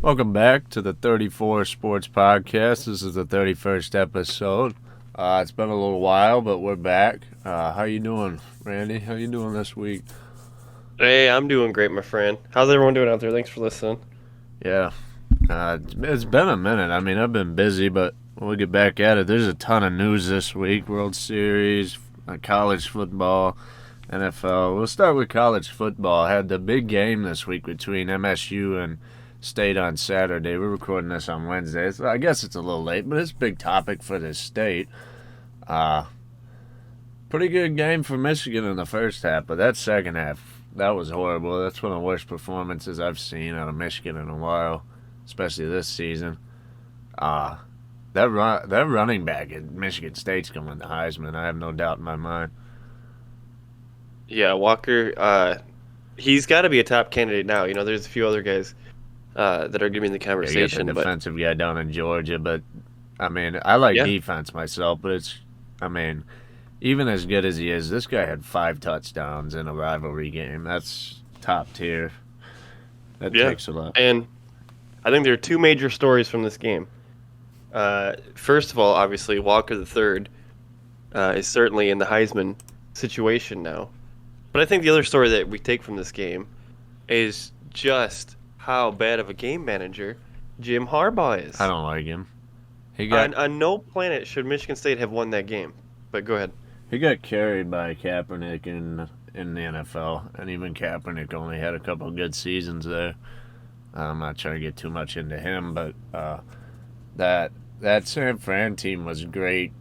Welcome back to the 34 Sports Podcast. This is the 31st episode. It's been a little while, but we're back. How you doing, Randy? How you doing this week? Hey, I'm doing great, my friend. How's everyone doing out there? Thanks for listening. Yeah, it's been a minute. I mean, I've been busy, but we'll get back at it. There's a ton of news this week. World Series, college football, NFL. We'll start with college football. I had the big game this week between MSU and State on Saturday. We're recording this on Wednesday. So I guess it's a little late, but it's a big topic for this state. Uh, Pretty good game for Michigan in the first half, but that second half, that was horrible. That's one of the worst performances I've seen out of Michigan in a while, especially this season. Uh, that running back at Michigan State's going to Heisman. I have no doubt in my mind. Yeah, Walker, he's got to be a top candidate now. You know, there's a few other guys that are going to be in the Yeah, you got conversation, the but defensive guy down in Georgia, but I mean, I like yeah, defense myself, but I mean, even as good as he is, this guy had 5 touchdowns in a rivalry game. That's top tier. That yeah. takes a lot. And I think there are two major stories from this game. First of all, obviously, Walker the third is certainly in the Heisman situation now. But I think the other story that we take from this game is just how bad of a game manager Jim Harbaugh is. I don't like him. He got On no planet should Michigan State have won that game. But go ahead. he got carried by Kaepernick in the NFL, and even Kaepernick only had a couple of good seasons there. I'm not trying to get too much into him, but that San Fran team was great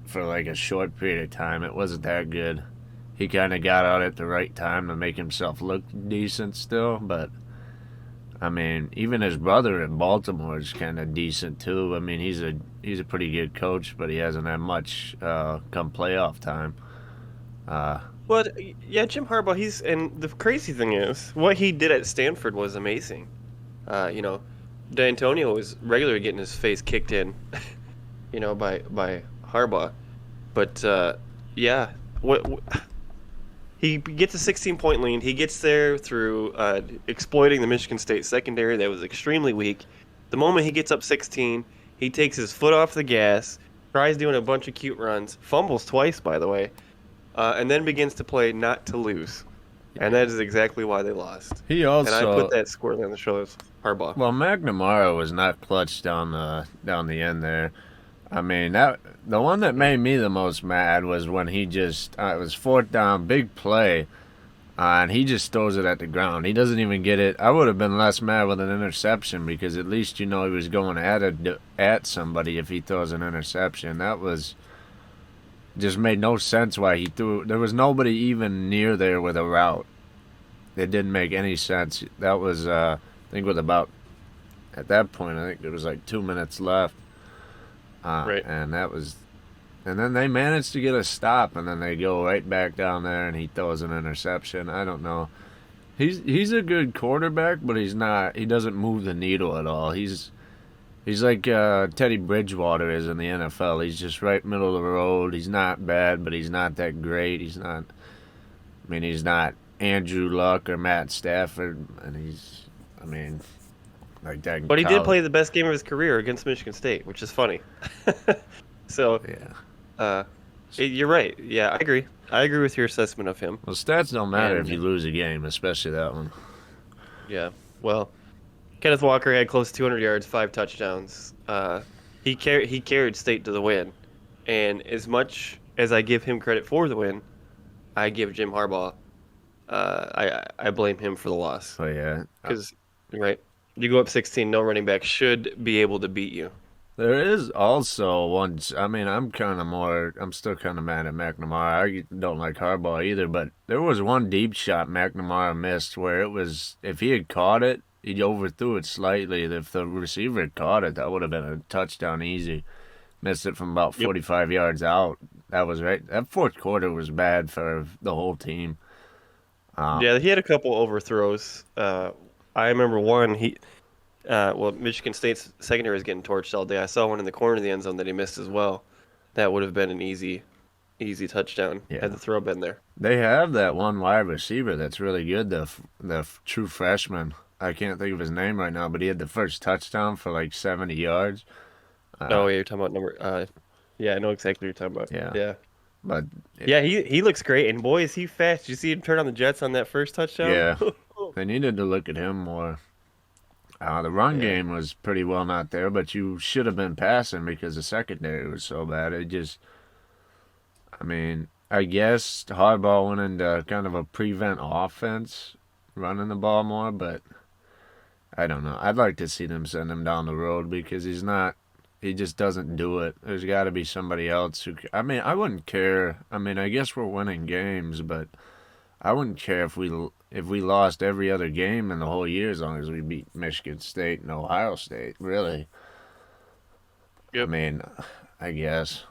for like a short period of time. It wasn't that good. He kind of got out at the right time to make himself look decent still, but I mean, even his brother in Baltimore is kind of decent too. I mean, he's a pretty good coach, but he hasn't had much come playoff time. Uh, But yeah, Jim Harbaugh. And the crazy thing is, what he did at Stanford was amazing. You know, D'Antonio was regularly getting his face kicked in, by Harbaugh. But yeah, what he gets a 16-point lead. He gets there through exploiting the Michigan State secondary that was extremely weak. The moment he gets up 16, he takes his foot off the gas, tries doing a bunch of cute runs, fumbles twice, by the way, and then begins to play not to lose. And that is exactly why they lost. he And I also put that squarely on the shoulders of Harbaugh. Well, McNamara was not clutch down the end there. I mean, that the one that made me the most mad was when he just it was fourth down, big play, and he just throws it at the ground. He doesn't even get it. I would have been less mad with an interception because at least he was going at somebody if he throws an interception. That was just made no sense why he threw. There was nobody even near there with a route. It didn't make any sense. That was I think with about at that point I think there was like 2 minutes left. Right. And then they managed to get a stop, and then they go right back down there, and he throws an interception. I don't know. He's a good quarterback, but he's not. He doesn't move the needle at all. He's like Teddy Bridgewater is in the NFL. He's just right middle of the road. He's not bad, but he's not that great. He's not. I mean, he's not Andrew Luck or Matt Stafford, and he's. I mean, like that. In But he did college. play the best game of his career against Michigan State, which is funny. So, Yeah. uh, you're right. Yeah, I agree. I agree with your assessment of him. Well, stats don't matter And if you lose a game, especially that one. yeah, well, Kenneth Walker had close to 200 yards, 5 touchdowns. He carried State to the win. And as much as I give him credit for the win, I give Jim Harbaugh. I blame him for the loss So yeah, because right, you go up 16, no running back should be able to beat you. there is also one. I mean, I'm still kind of mad at McNamara. I don't like Harbaugh either, but there was one deep shot McNamara missed where it was. If he had caught it, he overthrew it slightly. If the receiver had caught it, that would have been a touchdown easy. Missed it from about Yep. 45 yards out. That was right. That fourth quarter was bad for the whole team. Uh, Yeah, he had a couple overthrows. I remember one. Michigan State's secondary was getting torched all day. I saw one in the corner of the end zone that he missed as well. That would have been an easy touchdown Yeah. had the throw been there. They have that one wide receiver that's really good, the true freshman. I can't think of his name right now, but he had the first touchdown for like 70 yards. Oh, Uh, yeah, you're talking about number. Yeah, I know exactly what you're talking about. yeah, Yeah, but yeah, he looks great, and boy, is he fast. Did you see him turn on the Jets on that first touchdown? yeah, they needed to look at him more. The run Yeah. game was pretty well not there, but you should have been passing because the secondary was so bad. I mean, I guess Harbaugh went into kind of a prevent offense, running the ball more, but I don't know. I'd like to see them send him down the road because he just doesn't do it. There's got to be somebody else I mean, I wouldn't care. I mean, I guess we're winning games, but I wouldn't care if we lost every other game in the whole year as long as we beat Michigan State and Ohio State. Really, I Yep. mean, I guess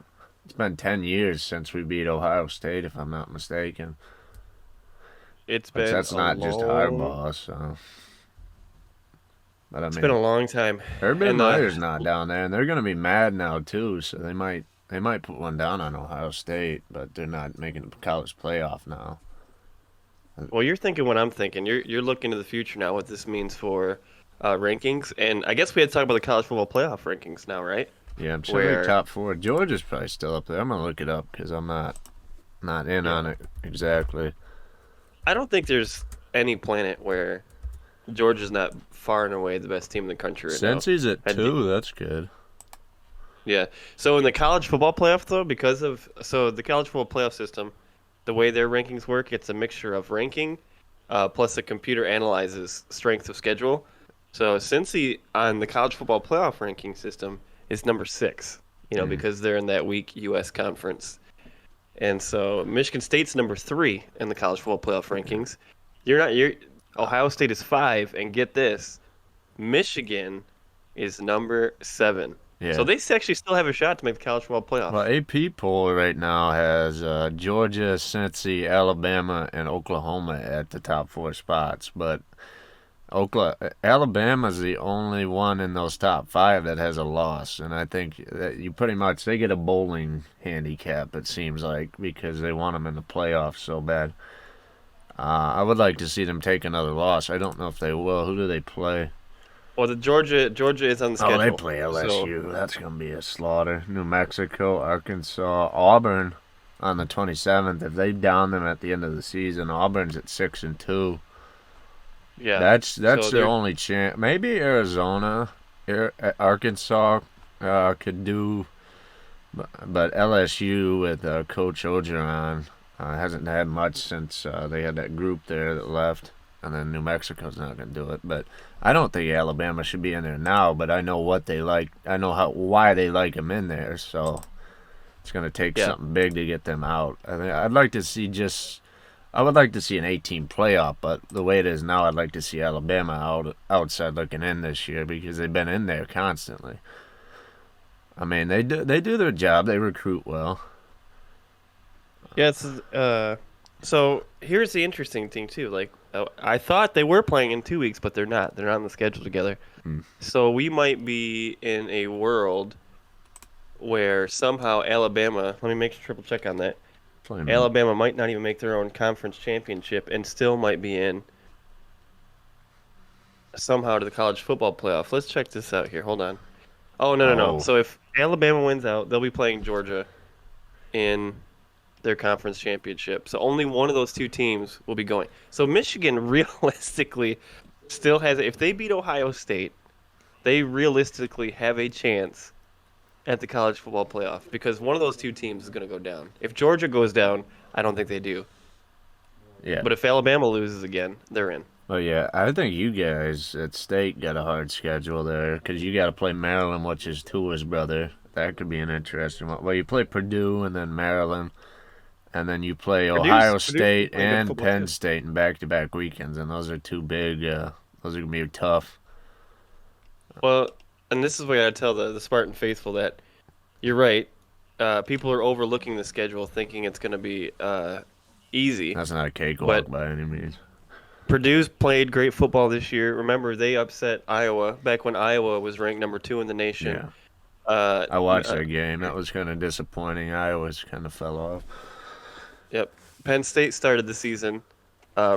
it's been 10 years since we beat Ohio State, if I'm not mistaken. It's But been that's a not just long. Harbaugh, so. But I It's been mean, a long time, Urban and Meyer's not down there, and they're gonna be mad now too. So they might put one down on Ohio State, but they're not making the college playoff now. well, you're thinking what I'm thinking. You're looking to the future now. What this means for rankings, and I guess we had to talk about the college football playoff rankings now, right? Yeah, I'm sure they're Where top four. Georgia's probably still up there. I'm gonna look it up because I'm not in yeah, on it exactly. I don't think there's any planet where Georgia's not far and away the best team in the country right now. Cincy's at And two. That's good. yeah, so in the college football playoff though, because of the college football playoff system, the way their rankings work, it's a mixture of ranking, plus the computer analyzes strength of schedule. So Cincy on the college football playoff ranking system is number 6, Mm. because they're in that weak U.S. conference. And so Michigan State's number 3 in the college football playoff rankings. You're Ohio State is 5, and get this, Michigan is number 7. So Yeah. they actually still have a shot to make the college football Well, playoff. AP poll right now has Georgia, Cincy, Alabama, and Oklahoma at the top four spots, but Alabama's the only one in those top five that has a loss, and I think that you pretty much they get a bowling handicap. It seems like because they want them in the playoffs so bad. I would like to see them take another loss. I don't know if they will. Who do they play? Well, the Georgia is on the Oh, they schedule. play So LSU. That's gonna be a slaughter. New Mexico, Arkansas, Auburn on the 27th. If they down them at the end of the season, Auburn's at 6-2. yeah. That's So their they're only chance. Maybe Arizona, Arkansas could do, but LSU with Coach Orgeron hasn't had much since they had that group there that left, and then New Mexico's not going to do it. But I don't think Alabama should be in there now. But I know what they like. I know why they like them in there. So it's going to take yeah. something big to get them out. I'd like to see just I would like to see an 18 playoff, but the way it is now, I'd like to see Alabama outside looking in this year because they've been in there constantly. I mean, they do their job. They recruit well. Yeah, so here's the interesting thing too. Like I thought they were playing in 2 weeks, but they're not. They're not on the schedule together. Mm. So we might be in a world where somehow Alabama, let me make a triple check on that. Playing Alabama might not even make their own conference championship and still might be in somehow to the college football playoff. Let's check this out here. Hold on. Oh, no, no, no. Oh, So if Alabama wins out, they'll be playing Georgia in their conference championship. So only one of those two teams will be going. So Michigan realistically still has, if they beat Ohio State, they realistically have a chance at the college football playoff because one of those two teams is going to go down. If Georgia goes down, I don't think they do. yeah. But if Alabama loses again, they're in. Well, yeah, I think you guys at State got a hard schedule there because you got to play Maryland, which is Tua's brother. That could be an interesting one. Well, you play Purdue and then Maryland, and then you play Ohio Purdue's State playing good and football Penn too. State in back-to-back weekends, and those are two big. Those are gonna be tough. Well, and this is what I gotta tell the Spartan faithful that you're right. People are overlooking the schedule, thinking it's going to be easy. That's not a cakewalk But by any means. Purdue's played great football this year. Remember, they upset Iowa back when Iowa was ranked number 2 in the nation. Yeah, Uh, I watched uh, that game. That was kind of disappointing. Iowa's kind of fell off. yep. Penn State started the season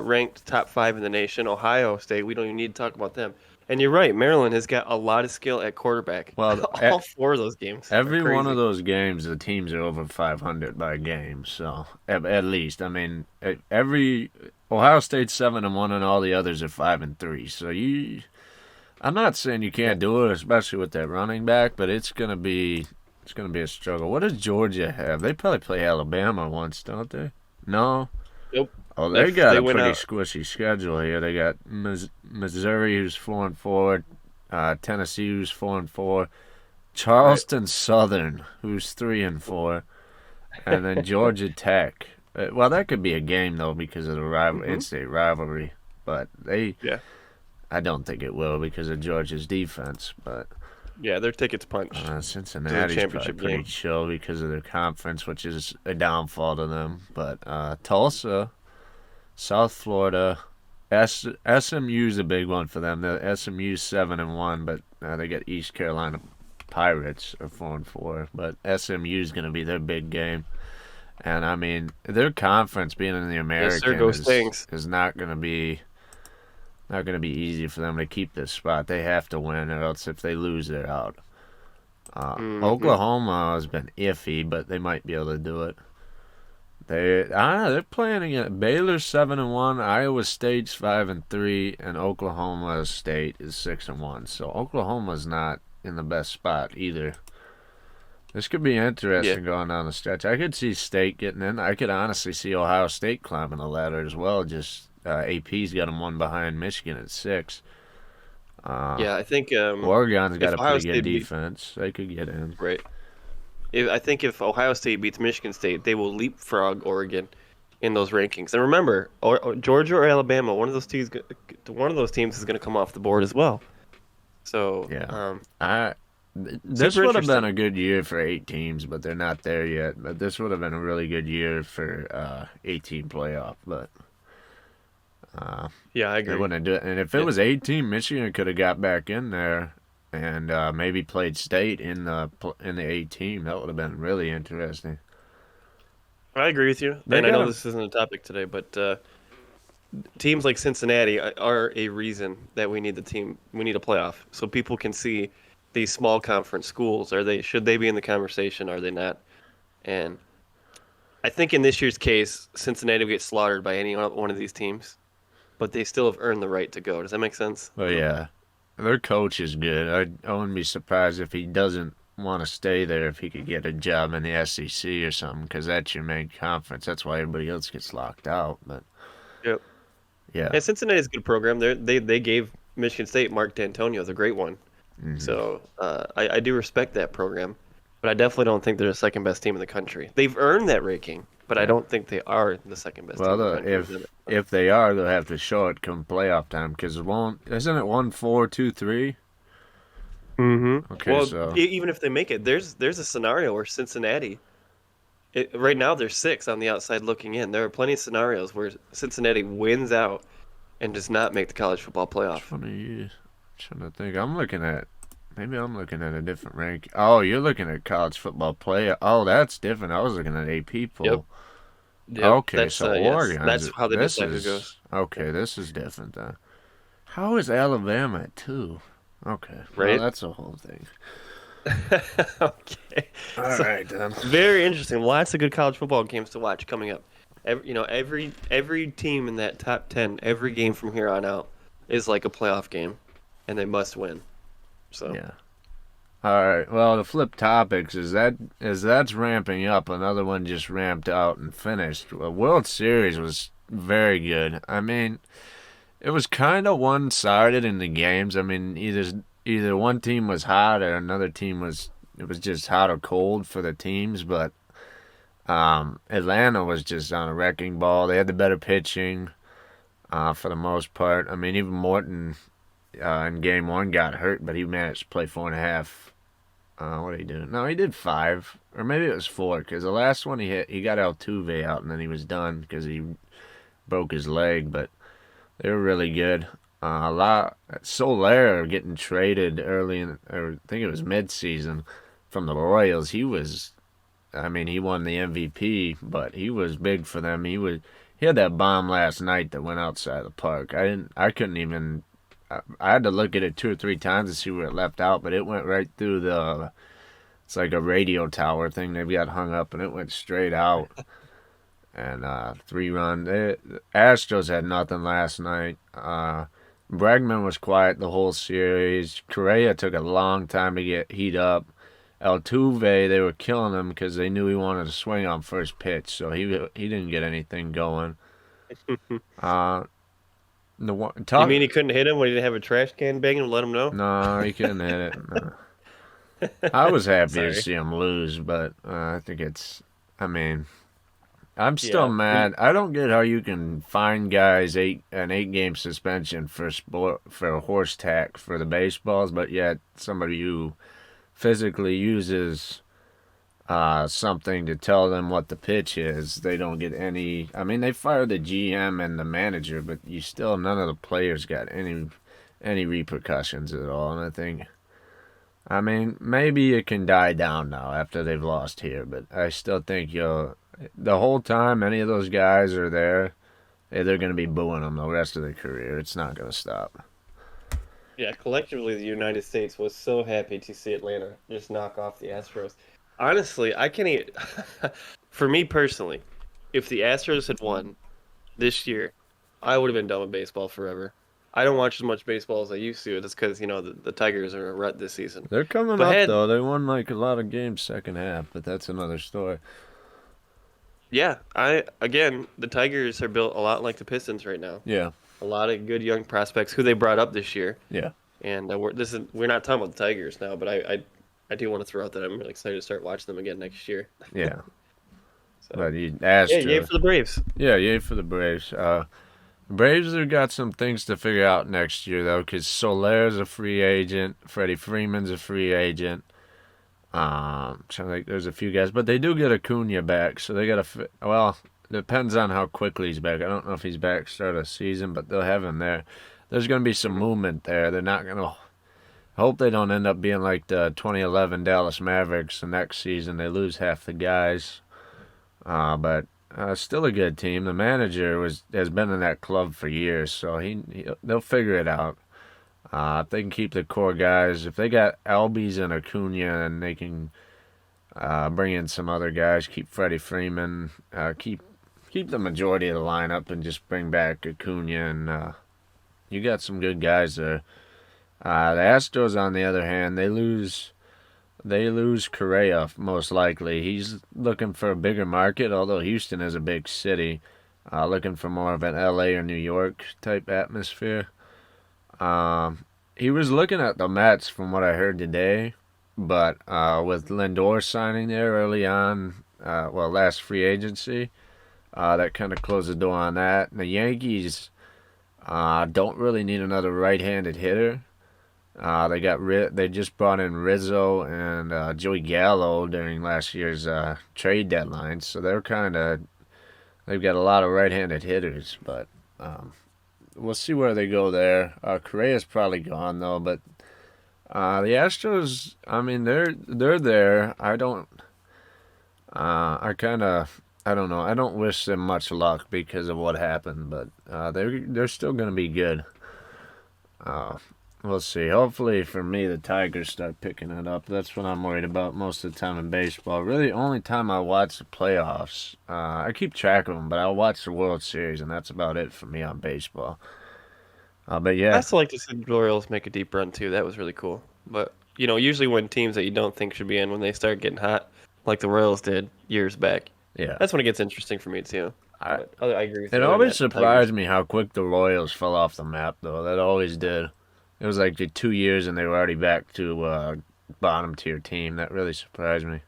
ranked top 5 in the nation. Ohio State, we don't even need to talk about them. And you're right, Maryland has got a lot of skill at quarterback. Well, All 4 of those games are every one of crazy. those games, the teams are over 500 by game. So at least, I mean, every Ohio State's 7-1, and all the others are 5-3. So I'm not saying you Yeah. can't do it, especially with that running back, but it's gonna be a struggle. What does Georgia have? They probably play Alabama once, don't they? No. Nope. Oh, they If got they a win pretty out, squishy schedule here. They got Missouri, who's 4-4, Tennessee, who's 4-4, right. Charleston Southern, who's 3-4, and then Georgia Tech. Well, that could be a game though because of the hmm in-state rivalry, but Yeah. I don't think it will because of Georgia's defense. But Yeah, their tickets punched to the Cincinnati's probably championship pretty game. chill because of their conference, which is a downfall to them. But Tulsa, South Florida, SMU's a big one for them. The SMU's 7-1, but they got East Carolina Pirates are 4-4. But SMU's going to be their big game, and I mean their conference being in the Yes, sir. American Go is Stings. is not going to be easy for them to keep this spot. They have to win, or else if they lose, they're out. hmm Oklahoma has been iffy, but they might be able to do it. They're playing again. Baylor's 7-1, Iowa State's 5-3, and Oklahoma State is 6-1. So Oklahoma's not in the best spot either. This could be Yeah. interesting going down the stretch. I could see State getting in. I could honestly see Ohio State climbing the ladder as well. Just AP's got them one behind Michigan at 6. Uh, Yeah, I think Oregon's got if a Ohio pretty good State beat defense. They could get in. right, I think if Ohio State beats Michigan State, they will leapfrog Oregon in those rankings. And remember, Georgia or Alabama, one of those teams is going to come off the board as well. So, Yeah. I this super would have been interesting. a good year for 8 teams, but they're not there yet. But this would have been a really good year for 18 playoff, but uh, Yeah, I they agree. wouldn't do it. And if it Yeah, was 18, Michigan could have got back in there and maybe played State in the 18. That would have been really interesting. I agree with you. They And I got know them. this isn't a topic today, but teams like Cincinnati are a reason that we need we need a playoff, so people can see these small conference schools. Should they be in the conversation? Are they not? And I think in this year's case, Cincinnati will get slaughtered by any one of these teams, but they still have earned the right to go. Does that make sense? But yeah, their coach is good. I wouldn't be surprised if he doesn't want to stay there if he could get a job in the SEC or something, because that's your main conference. That's why everybody else gets locked out. But Yep. yeah, Yeah, Cincinnati's a good program. They gave Michigan State Mark D'Antonio the great one. hmm So I do respect that program, but I definitely don't think they're the second best team in the country. They've earned that ranking, but I yeah. don't think they are the second best team Well, in the country. if they are, they'll have to show it come playoff time, because it won't. Isn't it 1-4-2-3? Okay, Well, so even if they make it, there's a scenario where Cincinnati, right now they're 6 on the outside looking in. There are plenty of scenarios where Cincinnati wins out and does not make the college football playoff. 20. Trying to think. Maybe I'm looking at a different rank. Oh, you're looking at college football play. Oh, that's different. I was looking at AP Yep. poll. Yep. Okay, That's so yes. Oregon's. That's how they This decide who is goes. okay. This is different then. How is Alabama at 2? Okay, well Right? that's a whole thing. Okay. All So right then. very interesting. Lots of good college football games to watch coming up. Every team in that top 10, every game from here on out is like a playoff game, and they must win. So Yeah. All right. Well, to flip topics that's ramping up. Another one just ramped out and finished. Well, World Series was very good. I mean, it was kind of one-sided in the games. I mean, either one team was hot or another team was. It was just hot or cold for the teams, but Atlanta was just on a wrecking ball. They had the better pitching for the most part. I mean, even Morton in game one got hurt, but he managed to play 4.5. What did he do? No, he did 5, or maybe it was 4. Because the last one he got Altuve out, and then he was done because he broke his leg. But they were really good. A lot. Soler getting traded early or I think it was mid-season from the Royals. I mean, he won the MVP, but he was big for them. he had that bomb last night that went outside the park. I couldn't even. I had to look at it 2 or 3 times to see where it left out, but it went right through the. It's like a radio tower thing they've got hung up, and it went straight out. And 3 run. The Astros had nothing last night. Bregman was quiet the whole series. Correa took a long time to get heat up. Altuve, they were killing him because they knew he wanted to swing on first pitch, so he didn't get anything going. Uh, the one You talk. mean he couldn't hit him when he didn't have a trash can banging and let him know? No, he couldn't hit it. No. I was happy to Sorry. see him lose, but I think it's. I mean, I'm still Yeah. mad. I don't get how you can fine guys an 8 game suspension for a horse tack for the baseballs, but yet somebody who physically uses something to tell them what the pitch is, they don't get any. I mean, they fired the GM and the manager, but you still none of the players got any repercussions at all. And I think, I mean, maybe it can die down now after they've lost here, but I still think the whole time any of those guys are there, they're going to be booing them the rest of their career. It's not going to stop. Yeah, collectively, the United States was so happy to see Atlanta just knock off the Astros. Honestly, I can't even. For me personally, if the Astros had won this year, I would have been done with baseball forever. I don't watch as much baseball as I used to. That's because, the Tigers are in a rut this season. They're coming But up had, though. They won like a lot of games second half, but that's another story. yeah, the Tigers are built a lot like the Pistons right now. Yeah, A lot of good young prospects who they brought up this year. yeah, And we're not talking about the Tigers now, but I do want to throw out that I'm really excited to start watching them again next year. yeah. So But you yeah, yay Astros, for the Braves. yeah, yay for the Braves. Braves have got some things to figure out next year though, because Soler's a free agent, Freddie Freeman's a free agent. So like there's a few guys, but they do get Acuna back, so they got to. Well, depends on how quickly he's back. I don't know if he's back start of season, but they'll have him there. There's going to be some movement there. They're not going to. Hope they don't end up being like the 2011 Dallas Mavericks. The next season they lose half the guys. But still a good team. The manager has been in that club for years, so they'll figure it out. If they can keep the core guys, if they got Albies and Acuna, and they can bring in some other guys, keep Freddie Freeman, keep the majority of the lineup, and just bring back Acuna, and you got some good guys there. The Astros, on the other hand, they lose Correa most likely. He's looking for a bigger market, although Houston is a big city. Looking for more of an LA or New York type atmosphere. He was looking at the Mets from what I heard today, but with Lindor signing there early on, last free agency, that kind of closed the door on that. And the Yankees don't really need another right-handed hitter. They just brought in Rizzo and Joey Gallo during last year's trade deadline, so they've got a lot of right-handed hitters, but we'll see where they go there. Correa's probably gone though, but the Astros, I mean, they're there. I don't know. I don't wish them much luck because of what happened, but they're still gonna be good. Uh, We'll see. Hopefully, for me, the Tigers start picking it up. That's what I'm worried about most of the time in baseball. Really, the only time I watch the playoffs, I keep track of them, but I'll watch the World Series, and that's about it for me on baseball. But I yeah, still like to see the Royals make a deep run too. That was really cool. But usually when teams that you don't think should be in, when they start getting hot, like the Royals did years back, yeah. that's when it gets interesting for me too. I, But I agree with it you on always that. Tigers. surprised me how quick the Royals fell off the map, though. That always did. It was like the 2 years, and they were already back to bottom tier team. That really surprised me.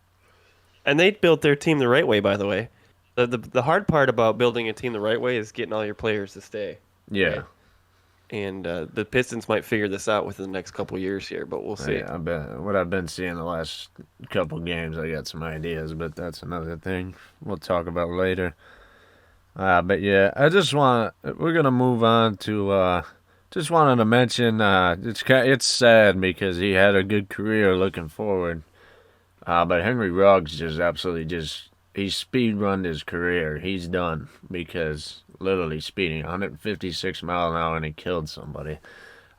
And they built their team the right way, by the way. The hard part about building a team the right way is getting all your players to stay. Yeah. Right? And the Pistons might figure this out within the next couple years here, but we'll see. What I've been seeing the last couple games, I got some ideas, but that's another thing we'll talk about later. But yeah, we're gonna move on to. Just wanted to mention, it's sad because he had a good career looking forward. But Henry Ruggs just absolutely just he speed run his career. He's done because literally speeding 156 mile an hour and he killed somebody.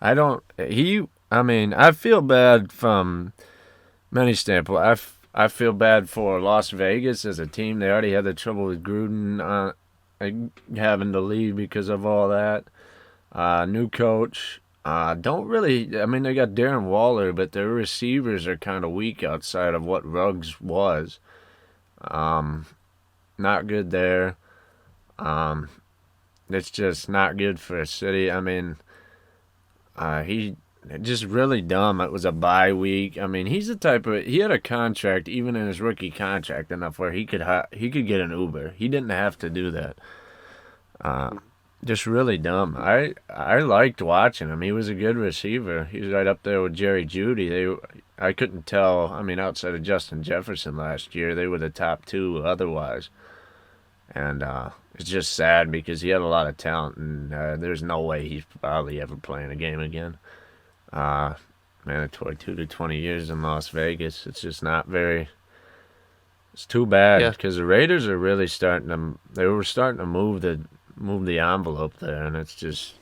I don't. He. I mean, I feel bad from many standpoints. I feel bad for Las Vegas as a team. They already had the trouble with Gruden having to leave because of all that. New coach. Don't really. I mean, they got Darren Waller, but their receivers are kind of weak outside of what Ruggs was. Um, Not good there. Um, it's just not good for a city. I mean, he just really dumb. It was a bye week. I mean, he's the type of he had a contract even in his rookie contract enough where he could get an Uber. He didn't have to do that. Uh, just really dumb. I liked watching him. He was a good receiver. He was right up there with Jerry Jeudy. I couldn't tell. I mean, outside of Justin Jefferson last year, they were the top two otherwise. And it's just sad because he had a lot of talent, and there's no way he's probably ever playing a game again. Uh, Mandatory 2 to 20 years in Las Vegas. It's just not very. It's too bad Yeah. because the Raiders are really starting to. They were starting to move the envelope there, and it's just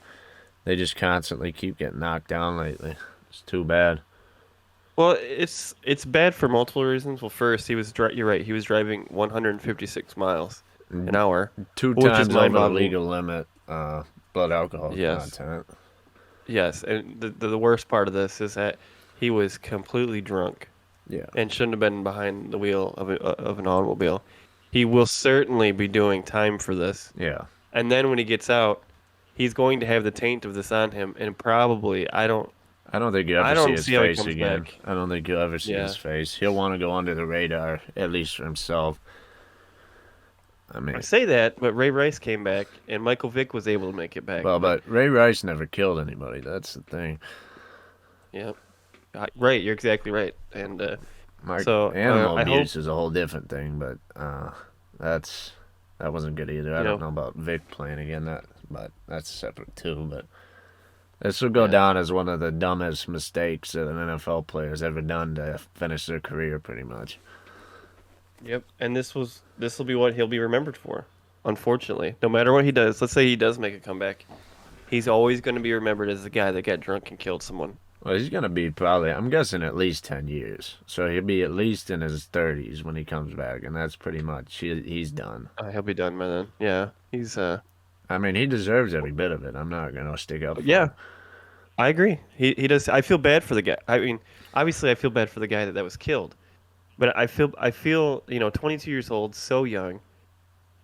they just constantly keep getting knocked down lately. It's too bad. Well, it's bad for multiple reasons. Well, first, you're right. He was driving 156 miles an hour, Two which is times over the mind-boggling. legal limit. Blood alcohol Yes. content. Yes, and the worst part of this is that he was completely drunk Yeah. and shouldn't have been behind the wheel of an automobile. He will certainly be doing time for this. Yeah. And then when he gets out, he's going to have the taint of this on him, and probably I don't think you I ever see don't his see how he face comes again. back. I don't think you'll ever see Yeah. his face. He'll want to go under the radar, at least for himself. I mean, I say that, but Ray Rice came back, and Michael Vick was able to make it back. well, but Ray Rice never killed anybody. That's the thing. Yeah, right. You're exactly right. And Animal I hope abuse is a whole different thing, but that wasn't good either. I you don't know. know about Vic playing again, but that's separate too. But this will go Yeah. down as one of the dumbest mistakes that an NFL player's ever done to finish their career, pretty much. Yep. And this will be what he'll be remembered for. Unfortunately, no matter what he does, let's say he does make a comeback, he's always going to be remembered as the guy that got drunk and killed someone. Well, he's gonna be probably, I'm guessing, at least 10 years. So he'll be at least in his 30s when he comes back, and that's pretty much he's done. He'll be done by then. Yeah. He's I mean, he deserves every bit of it. I'm not gonna stick up for Yeah, him. I agree. He does. I feel bad for the guy. I mean, obviously, I feel bad for the guy that was killed, but I feel 22 years old, so young.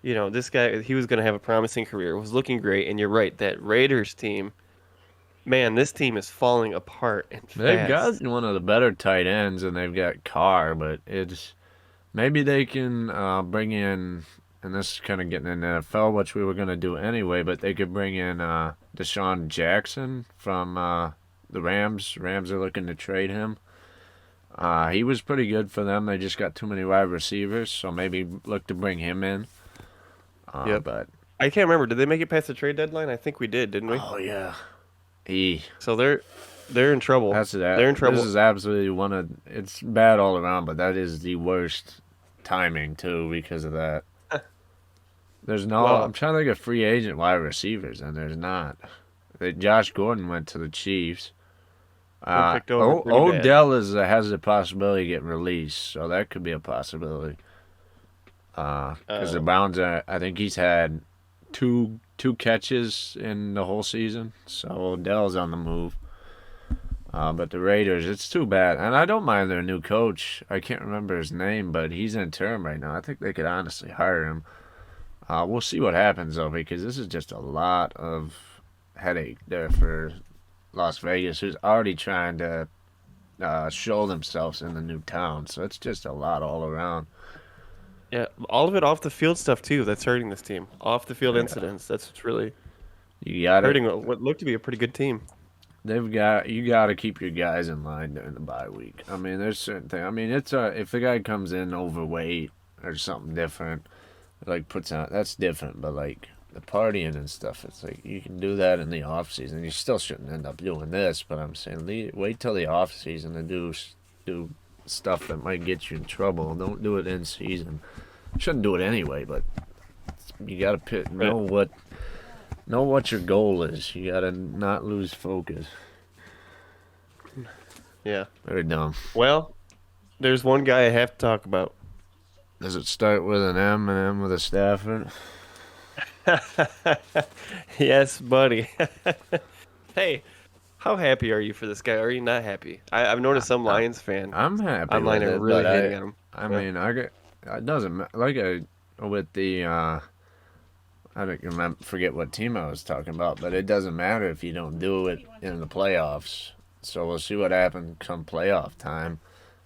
This guy, he was going to have a promising career. Was looking great, and you're right. That Raiders team, man, this team is falling apart and They've fast. got one of the better tight ends, and they've got Carr, but it's maybe they can bring in, and this is kind of getting in the NFL, which we were gonna do anyway, but they could bring in Deshaun Jackson from the Rams. Rams are looking to trade him. He was pretty good for them. They just got too many wide receivers, so maybe look to bring him in. Yep. But I can't remember. Did they make it past the trade deadline? I think we did, didn't we? oh yeah, he. So they're in trouble. That's that. They're in trouble. This is absolutely one of. It's bad all around, but that is the worst timing too because of that. There's no. Well, I'm trying to think of free agent wide receivers, and there's not. Josh Gordon went to the Chiefs. Picked over Green Bay. Odell has the possibility of getting released, so that could be a possibility. Because the Browns are. I think he's had two catches in the whole season, so Odell's on the move. But the Raiders, it's too bad. And I don't mind their new coach. I can't remember his name, but he's in term right now. I think they could honestly hire him. We'll see what happens, though, because this is just a lot of headache there for Las Vegas, who's already trying to show themselves in the new town. So it's just a lot all around. Yeah, all of it off the field stuff too. That's hurting this team. Off the field Yeah. incidents. That's what's really You got hurting to what looked to be a pretty good team. You got to keep your guys in line during the bye week. I mean, there's certain things. I mean, it's if the guy comes in overweight or something different, like puts on that's different. But like the partying and stuff, it's like you can do that in the off season. You still shouldn't end up doing this. But I'm saying wait till the off season to do stuff that might get you in trouble. Don't do it in season. Shouldn't do it anyway, but you gotta Right. know what your goal is. You gotta not lose focus. Yeah. Very dumb. Well, there's one guy I have to talk about. Does it start with an M and M with a Stafford? Yes, buddy. Hey, how happy are you for this guy? Are you not happy? I've noticed some I, Lions fan I'm happy online with are it, really but hating on him. I Yeah. mean, I get it doesn't like with the I don't remember forget what team I was talking about, but it doesn't matter if you don't do it in the playoffs. So we'll see what happens come playoff time.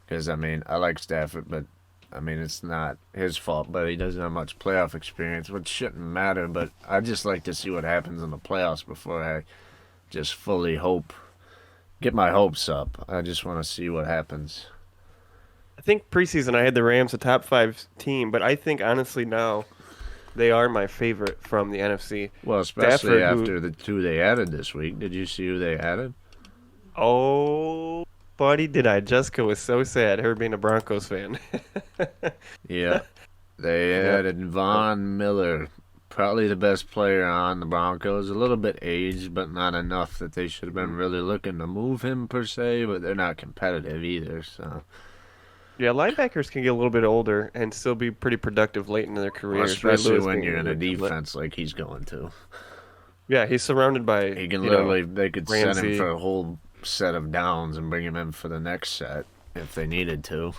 Because I mean, I like Stafford, but I mean it's not his fault. But he doesn't have much playoff experience, which shouldn't matter. But I just like to see what happens in the playoffs before I just fully get my hopes up. I just want to see what happens. I think preseason I had the Rams a top five team, but I think honestly now they are my favorite from the NFC. Well, especially Stafford, who, after the two they added this week. Did you see who they added? oh, buddy, did I? Jessica was so sad, her being a Broncos fan. Yeah, they Yep. added Von Miller, probably the best player on the Broncos. A little bit aged, but not enough that they should have been really looking to move him per se. But they're not competitive either. So, Yeah, linebackers can get a little bit older and still be pretty productive late in their well, careers. Ray especially Lewis when being you're a in a good outlet. defense like he's going to, Yeah, he's surrounded by, he can literally they could set him Ramsey. for a whole set of downs and bring him in for the next set if they needed to.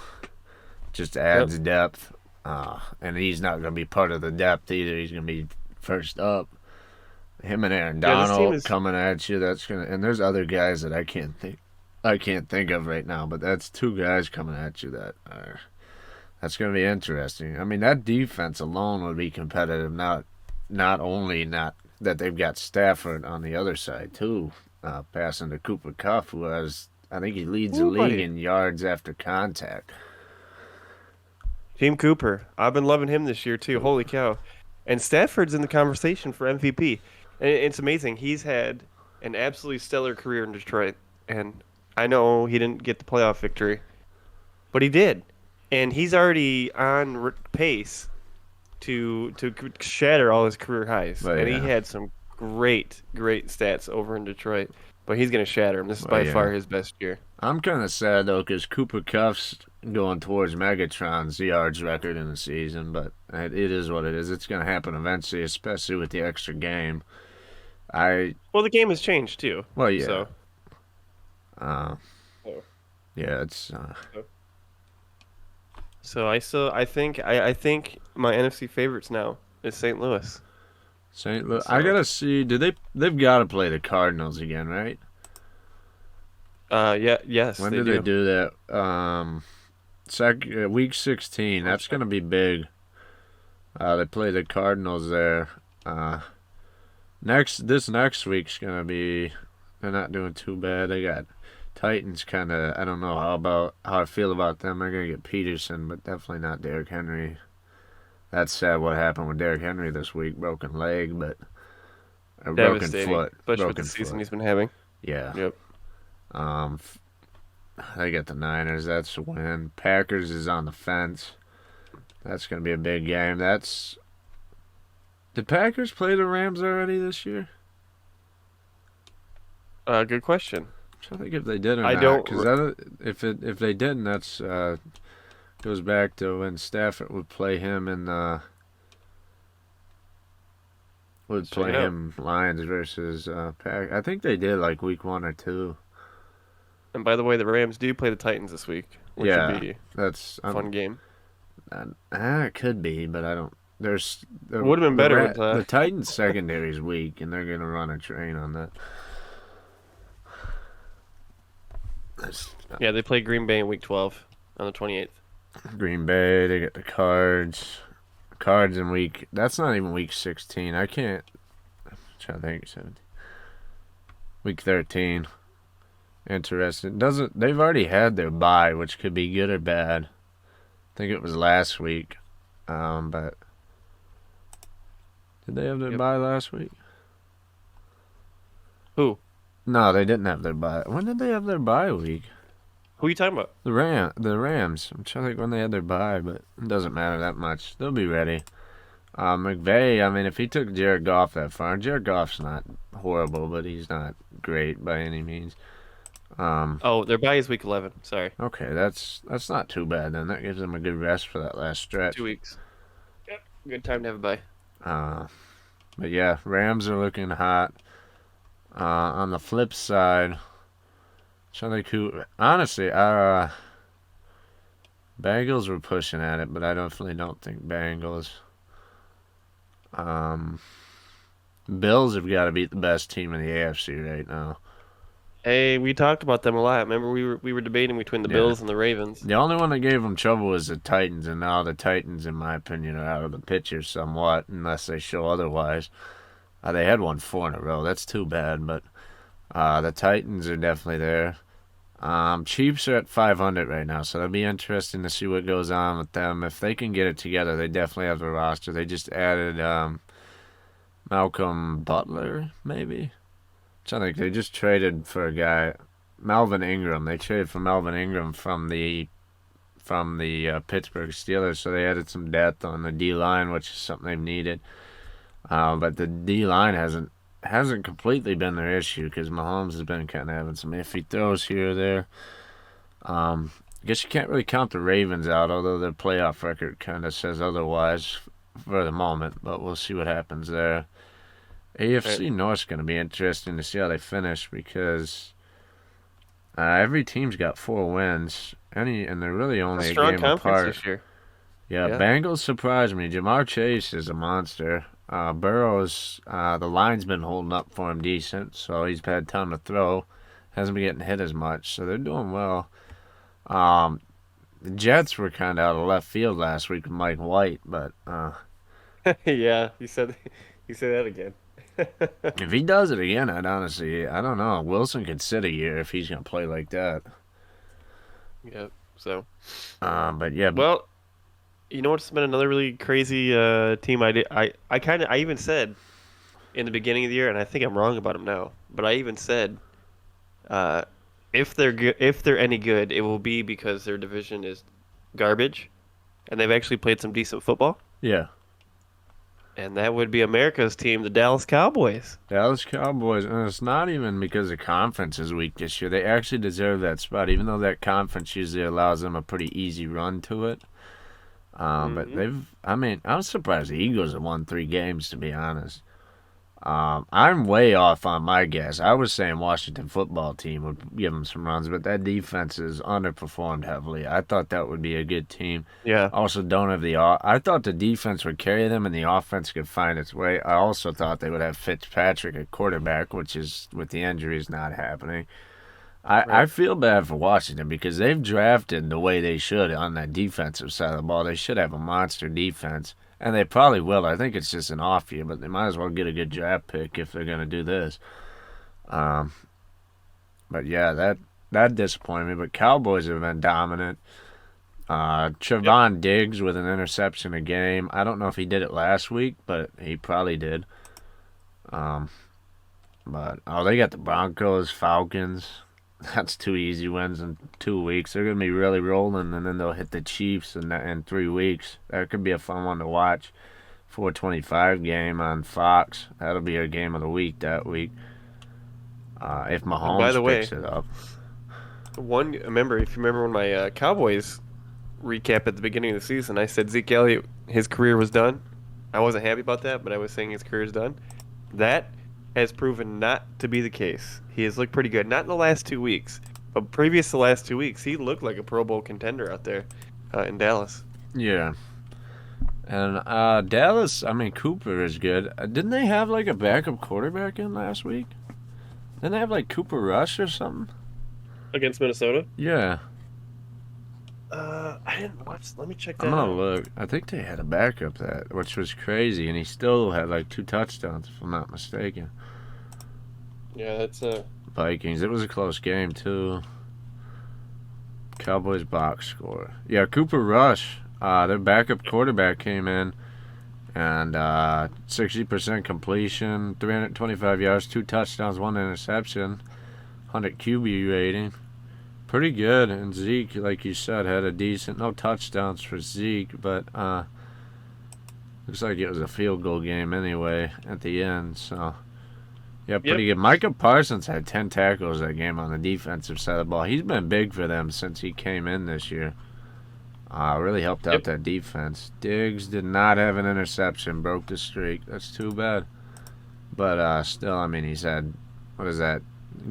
Just Yep. adds depth. And he's not going to be part of the depth either. He's going to be first up. Him and Aaron Yeah, this team Donald is coming at you. That's gonna. And there's other guys that I can't think of right now. But that's two guys coming at you that are. That's gonna be interesting. I mean, that defense alone would be competitive. Not only not that they've got Stafford on the other side too, passing to Cooper Kupp, who has. I think he leads the Ooh, league buddy. in yards after contact. Team Cooper. I've been loving him this year too. Holy cow. And Stafford's in the conversation for MVP. And it's amazing. He's had an absolutely stellar career in Detroit. And I know he didn't get the playoff victory, but he did. And he's already on pace to shatter all his career highs. But And he yeah, had some great stats over in Detroit. But he's going to shatter him. This is but by yeah. far his best year. I'm kind of sad though, because Cooper Cuff's going towards Megatron's yards record in the season, but it is what it is. It's going to happen eventually, especially with the extra game. I Well, the game has changed too. well, yeah, So, uh, so yeah. It's I think my NFC favorites now is St. Louis. St. Louis. I So gotta see. They've got to play the Cardinals again, right? yeah, yes, When they did they do. do that? Week 16. That's gonna be big. They play the Cardinals there. Uh, this next week's gonna be. They're not doing too bad. They got Titans kind of. I don't know how I feel about them. They're gonna get Peterson, but definitely not Derrick Henry. That's sad. What happened with Derrick Henry this week? Broken leg, but a broken Devastating, foot. especially with the Broken season foot. he's been having. Yeah. Yep. Um, they got the Niners. That's a win. Packers is on the fence. That's gonna be a big game. Did Packers play the Rams already this year? Good question. I'm trying to think if they did or I not. don't. Because if they didn't, that's goes back to when Stafford would play him in would Let's check play it out. him Lions versus Pack. I think they did like week 1 or 2. And by the way, the Rams do play the Titans this week, which Yeah, would be that's a fun game. it could be, but I don't. There's Would have been better with the Titans secondary is weak, and they're gonna run a train on that. That's, yeah, they play Green Bay in Week 12 on the 28th. Green Bay, they get the Cards. Cards in week. That's not even week 16. I can't. I'm trying to think. 17. Week 13. Interesting. Doesn't they've already had their bye, which could be good or bad. I think it was last week. But did they have their Yep. bye last week? Who? No, they didn't have their bye. When did they have their bye week? Who are you talking about? The Rams. I'm trying to think when they had their bye, but it doesn't matter that much. They'll be ready. McVay, I mean, if he took Jared Goff that far, Jared Goff's not horrible, but he's not great by any means. Oh, their bye is week 11. Sorry, Okay, that's not too bad then. That gives them a good rest for that last stretch. 2 weeks. Yep, good time to have a bye. Uh, but yeah, Rams are looking hot. On the flip side, honestly, our Bengals were pushing at it, but I definitely don't think Bengals. Um, Bills have got to beat the best team in the AFC right now. Hey, we talked about them a lot. Remember, we were debating between the Yeah. Bills and the Ravens. The only one that gave them trouble was the Titans, and now the Titans, in my opinion, are out of the picture somewhat, unless they show otherwise. They had won 4 in a row. That's too bad, but the Titans are definitely there. Chiefs are at 500 right now, so it'll be interesting to see what goes on with them. If they can get it together, they definitely have the roster. They just added Malcolm Butler, maybe. I think they just traded for a guy, Melvin Ingram. They traded for Melvin Ingram from the Pittsburgh Steelers, so they added some depth on the D line, which is something they've needed. But the D line hasn't completely been their issue because Mahomes has been kind of having some iffy throws here or there. I guess you can't really count the Ravens out, although their playoff record kind of says otherwise for the moment. But we'll see what happens there. AFC North's going to be interesting to see how they finish because every team's got 4 wins, and they're really only a strong game conference apart. this year. Yeah, Yeah. Bengals surprised me. Jamar Chase is a monster. Burrow's, the line's been holding up for him decent, so he's had time to throw. Hasn't been getting hit as much, so they're doing well. The Jets were kind of out of left field last week with Mike White, but Yeah, you said that again. if he does it again, I don't know. Wilson could sit a year if he's going to play like that. Yep. So, But yeah, well, you know what's been another really crazy team I even said in the beginning of the year, and I think I'm wrong about them now, but I even said if they're any good, it will be because their division is garbage, and they've actually played some decent football, yeah. and that would be America's team, the Dallas Cowboys. Dallas Cowboys, and it's not even because the conference is weak this year. They actually deserve that spot, even though that conference usually allows them a pretty easy run to it. But I was surprised the Eagles have won 3 games, to be honest. I'm way off on my guess. I was saying Washington football team would give them some runs, but that defense has underperformed heavily. I thought that would be a good team. Yeah. Also, don't have I thought the defense would carry them and the offense could find its way. I also thought they would have Fitzpatrick at quarterback, which is, with the injuries, not happening. I feel bad for Washington because they've drafted the way they should on that defensive side of the ball. They should have a monster defense, and they probably will. I think it's just an off year, but they might as well get a good draft pick if they're going to do this. But yeah, that disappointed me. But Cowboys have been dominant. Trevon Diggs with an interception a game. I don't know if he did it last week, but he probably did. But they got the Broncos, Falcons. That's 2 easy wins in 2 weeks. They're going to be really rolling, and then they'll hit the Chiefs in 3 weeks. That could be a fun one to watch. 4:25 game on Fox. That'll be a game of the week that week. If Mahomes by the picks way, it up. if you remember when my Cowboys recap at the beginning of the season, I said Zeke Elliott, his career was done. I wasn't happy about that, but I was saying his career is done. That has proven not to be the case. He has looked pretty good. Not in the last 2 weeks, but previous to the last 2 weeks, he looked like a Pro Bowl contender out there in Dallas. Yeah. And Dallas, Cooper is good. Didn't they have like a backup quarterback in last week? Didn't they have like Cooper Rush or something? Against Minnesota? Yeah. I didn't watch. Let me check that I'm out. gonna look. I think they had a backup which was crazy, and he still had like 2 touchdowns, if I'm not mistaken. Yeah, that's Vikings. It was a close game too. Cowboys box score. Yeah, Cooper Rush, their backup quarterback came in, and 60% completion, 325 yards, 2 touchdowns, 1 interception, 100 QB rating. pretty good. And Zeke, like you said, had a decent, no touchdowns for Zeke, but looks like it was a field goal game anyway at the end. So yeah, Yep. pretty good. Micah Parsons had 10 tackles that game on the defensive side of the ball. He's been big for them since he came in this year. Really helped out Yep. that defense. Diggs did not have an interception, broke the streak. That's too bad. But still, I mean, he's had, what is that,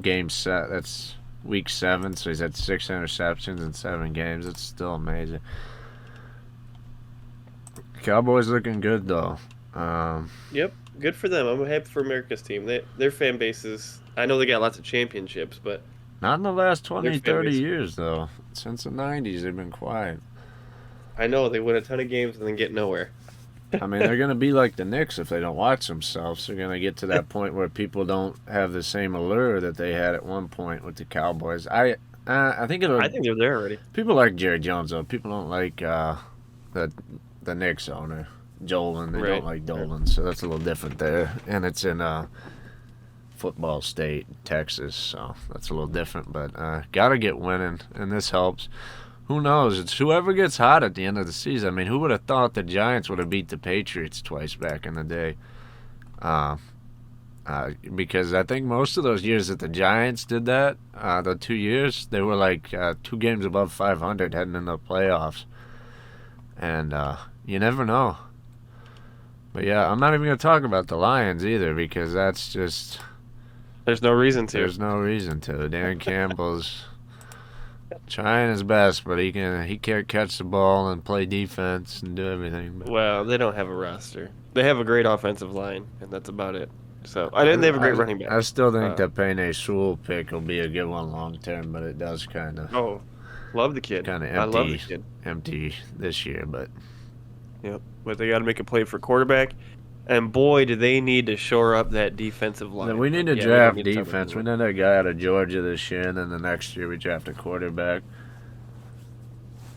game set? That's week 7, so he's had 6 interceptions in 7 games. It's still amazing. Cowboys looking good, though. Yep. Good for them. I'm happy for America's team. Their fan bases. I know they got lots of championships, but Not in the last their 20, fan 30 base. years, though. Since the 90s, they've been quiet. I know they win a ton of games and then get nowhere. I mean, they're going to be like the Knicks if they don't watch themselves. They're going to get to that point where people don't have the same allure that they had at one point with the Cowboys. I think it'll. I think they're there already. People like Jerry Jones, though. People don't like the Knicks owner, Dolan. They don't Right. like Dolan, so that's a little different there. And it's in football state, Texas, so that's a little different. But got to get winning, and this helps. Who knows? It's whoever gets hot at the end of the season. I mean, who would have thought the Giants would have beat the Patriots twice back in the day? Because I think most of those years that the Giants did that, the 2 years, they were like 2 games above 500 heading into the playoffs. And you never know. But yeah, I'm not even going to talk about the Lions either because that's just, There's no reason to. there's no reason to. Dan Campbell's trying his best, but he can't catch the ball and play defense and do everything. But Well, they don't have a roster. They have a great offensive line, and that's about it. So I didn't. They have a great running back. I still think Uh, that Penei Sewell pick will be a good one long term, but it does kind of Oh, love the kid. kind of I love the empty kid. empty this year. But Yep. But they got to make a play for quarterback, and boy, do they need to shore up that defensive line. we need to Yeah, draft need to talk about defense. that. We need a guy out of Georgia this year, and then the next year we draft a quarterback.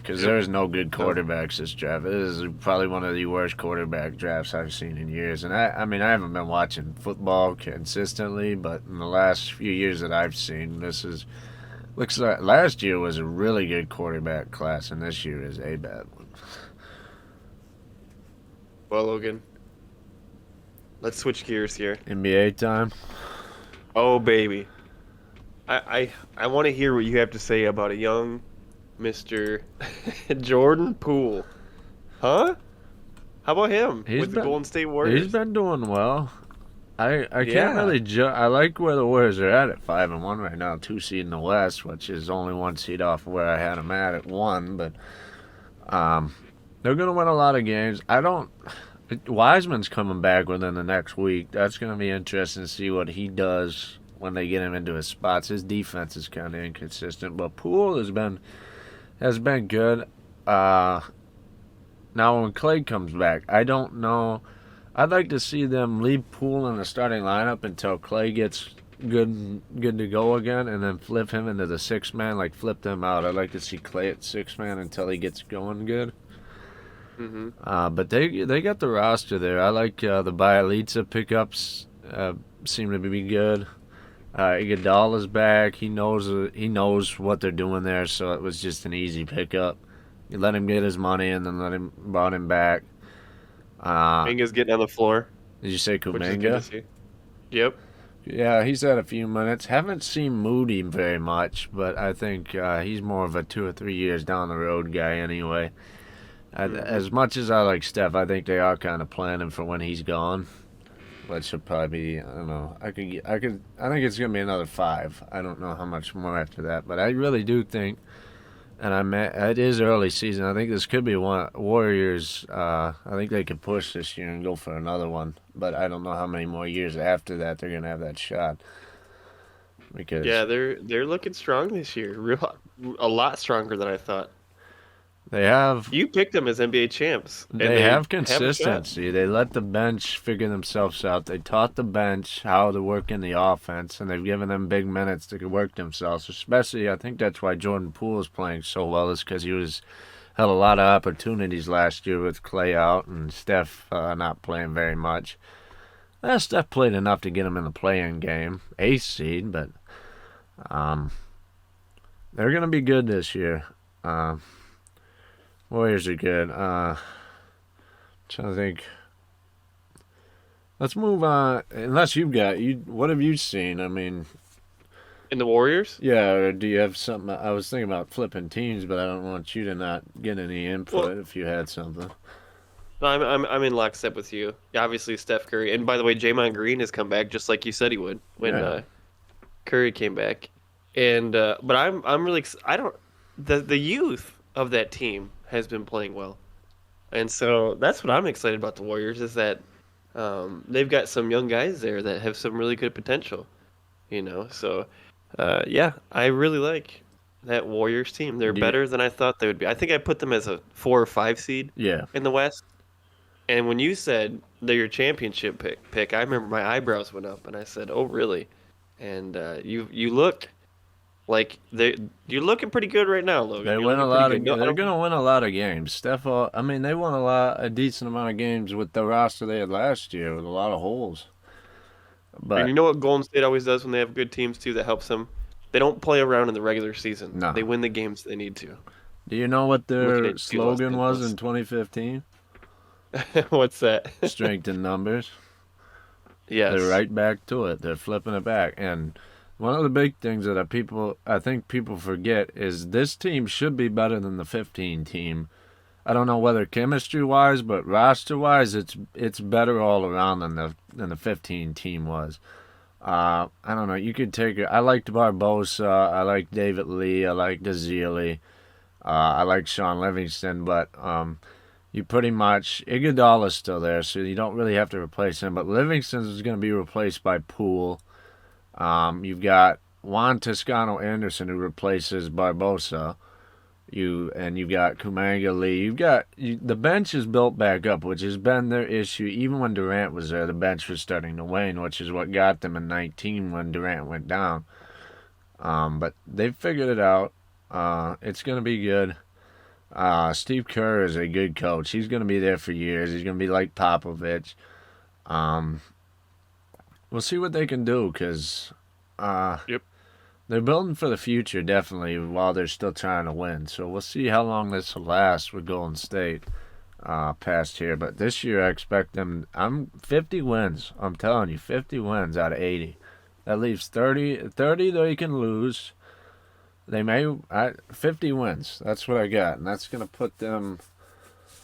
Because there's no good quarterbacks this draft. This is probably one of the worst quarterback drafts I've seen in years. And I mean, I haven't been watching football consistently, but in the last few years that I've seen, looks like last year was a really good quarterback class, and this year is a bad one. Well, Logan, let's switch gears here. NBA time. Oh, baby. I want to hear what you have to say about a young Mr. Jordan Poole. Huh? How about him with the Golden State Warriors? He's been doing well. I Yeah. can't really judge. I like where the Warriors are at 5-1 right now, 2 seed in the West, which is only 1 seed off where I had them at 1. But they're gonna win a lot of games. Wiseman's coming back within the next week. That's gonna be interesting to see what he does when they get him into his spots. His defense is kind of inconsistent, but Poole has been good. Now when Clay comes back, I don't know. I'd like to see them leave Poole in the starting lineup until Clay gets good to go again, and then flip him into the 6-man, like flip them out. I'd like to see Clay at 6-man until he gets going good. Mm-hmm. But they got the roster there. I like the Bielitsa pickups. Seem to be good. Iguodala's back. He knows what they're doing there, so it was just an easy pickup. You let him get his money, and then brought him back. Minga's getting on the floor, Did you say which is good to Kuminga? see. Yep. Yeah, he's had a few minutes. Haven't seen Moody very much, but I think he's more of a 2 or 3 years down the road guy anyway. As much as I like Steph, I think they are kind of planning for when he's gone. Which should probably be, I don't know. I think it's gonna be another 5. I don't know how much more after that, but I really do think, and it is early season. I think this could be one Warriors. I think they could push this year and go for another one, but I don't know how many more years after that they're gonna have that shot. Because Yeah, they're looking strong this year. A lot stronger than I thought. they have You picked them as NBA champs. And They have a shot. consistency. They let the bench figure themselves out. They taught the bench how to work in the offense, and they've given them big minutes to work themselves. Especially, I think that's why Jordan Poole is playing so well, is because had a lot of opportunities last year with Clay out and Steph not playing very much. Steph played enough to get him in the play-in game, 8th seed, but They're gonna be good this year. Uh, Warriors are good. Trying to think. Let's move on. Unless you've got you, what have you seen? I mean, In the Warriors? yeah. Or do you have something? I was thinking about flipping teams, but I don't want you to not get any Well, input if you had something. no, I'm in lockstep with you. Yeah, obviously Steph Curry, and by the way, Draymond Green has come back just like you said he would when Yeah. Curry came back. And but I'm really I don't the youth of that team has been playing well, and so that's what I'm excited about the Warriors is that they've got some young guys there that have some really good potential. So yeah, I really like that Warriors team. They're Do you, better than I thought they would be. I think I put them as a 4 or 5 seed yeah. in the West. And when you said they're your championship pick, I remember my eyebrows went up, and I said, "Oh, really?" And you look like you're looking pretty good right now, Logan. They You're win a looking pretty lot of. good. No, I They're don't. gonna win a lot of games. I mean, they won a decent amount of games with the roster they had last year with a lot of holes. And But you know what Golden State always does when they have good teams too that helps them? They don't play around in the regular season. no. They win the games they need to. Do you know what I'm looking their at you, Los slogan was Angeles. in 2015? What's that? Strength in numbers. They're Yes. right back to it. They're flipping it back. And one of the big things that I think people forget is this team should be better than the 15 team. I don't know whether chemistry wise, but roster wise, it's better all around than the 15 team was. I don't know. You could take it. I liked Barbosa. I liked David Lee. I liked Azili. I like Sean Livingston, but you pretty much Iguodala's still there, so you don't really have to replace him. But Livingston is going to be replaced by Poole. You've got Juan Toscano Anderson who replaces Barbosa. You've got Kumanga Lee. The bench is built back up, which has been their issue. Even when Durant was there, the bench was starting to wane, which is what got them in 19 when Durant went down. But they've figured it out. It's going to be good. Steve Kerr is a good coach. He's going to be there for years. He's going to be like Popovich. Um, we'll see what they can do because Yep. they're building for the future, definitely, while they're still trying to win. So we'll see how long this will last with Golden State past here. But this year, I expect them. I'm 50 wins. I'm telling you, 50 wins out of 80. That leaves 30 they can lose. They may 50 wins. That's what I got, and that's gonna put them.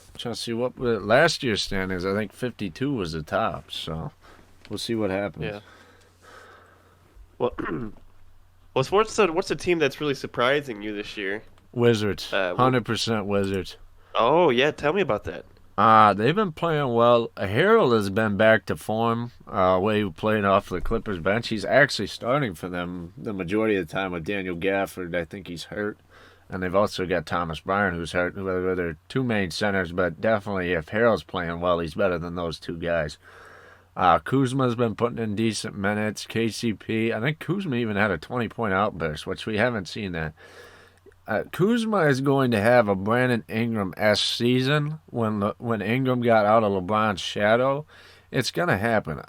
I'm trying to see what last year's standings. I think 52 was the top. So we'll see what happens. Yeah. Well, well, so what's a team that's really surprising you this year? Wizards, Uh, w- 100% Wizards. oh yeah, tell me about that. They've been playing well. Harold has been back to form. Where he played off the Clippers bench. He's actually starting for them the majority of the time with Daniel Gafford. I think he's hurt. And they've also got Thomas Bryant, who's hurt. Who are their two main centers, but definitely if Harold's playing well, he's better than those two guys. Kuzma's been putting in decent minutes. KCP, I think Kuzma even had a 20-point outburst, which we haven't seen that. Kuzma is going to have a Brandon Ingram-esque season when Ingram got out of LeBron's shadow. It's going to happen.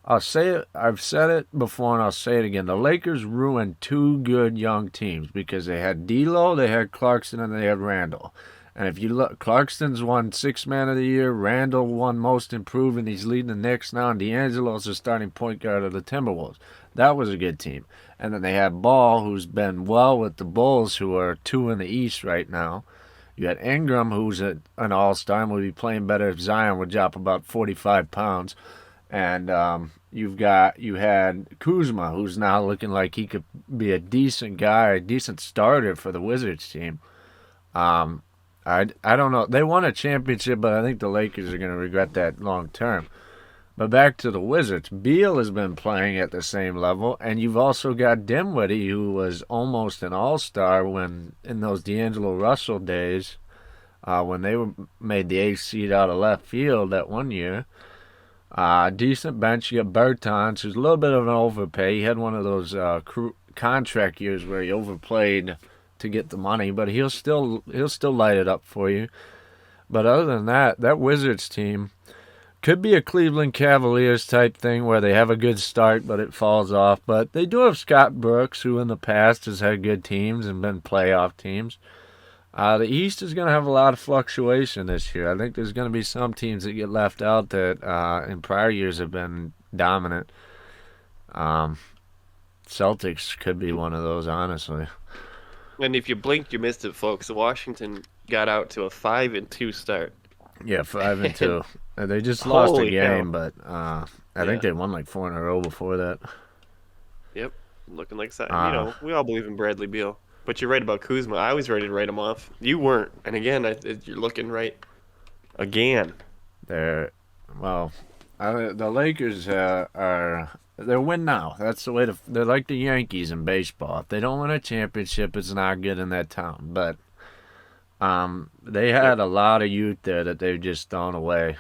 I'll say it. I've said it before, and I'll say it again. The Lakers ruined two good young teams because they had D'Lo, they had Clarkson, and they had Randall. And if you look, Clarkson's won Sixth Man of the Year. Randall won Most Improved, and he's leading the Knicks now. And D'Angelo's the starting point guard of the Timberwolves. That was a good team. And then they have Ball, who's been well with the Bulls, who are 2 in the East right now. You had Ingram, who's an all-star and will be playing better if Zion would drop about 45 pounds. And you had Kuzma, who's now looking like he could be a decent guy, a decent starter for the Wizards team. I don't know. They won a championship, but I think the Lakers are going to regret that long term. But back to the Wizards. Beal has been playing at the same level, and you've also got Dinwiddie, who was almost an all-star when in those D'Angelo Russell days, when they made the 8th seed out of left field that one year. Decent bench. You got Bertans, who's a little bit of an overpay. He had one of those contract years where he overplayed to get the money, but he'll still light it up for you. But other than that, that Wizards team, Could be a Cleveland Cavaliers type thing where they have a good start, but it falls off. But they do have Scott Brooks, who in the past has had good teams and been playoff teams. The East is going to have a lot of fluctuation this year. I think there's going to be some teams that get left out that in prior years have been dominant. Celtics could be one of those, honestly. And if you blinked, you missed it, folks. Washington got out to a 5-2 start. Yeah, 5-2. They just lost a Holy game, cow. but I think they won like 4 in a row before that. Yep, looking like that. We all believe in Bradley Beal. But you're right about Kuzma. I was ready to write him off. You weren't. And again, you're looking right again. The Lakers they're win now. That's the way they're like the Yankees in baseball. If they don't win a championship, it's not good in that town. But they had a lot of youth there that they've just thrown away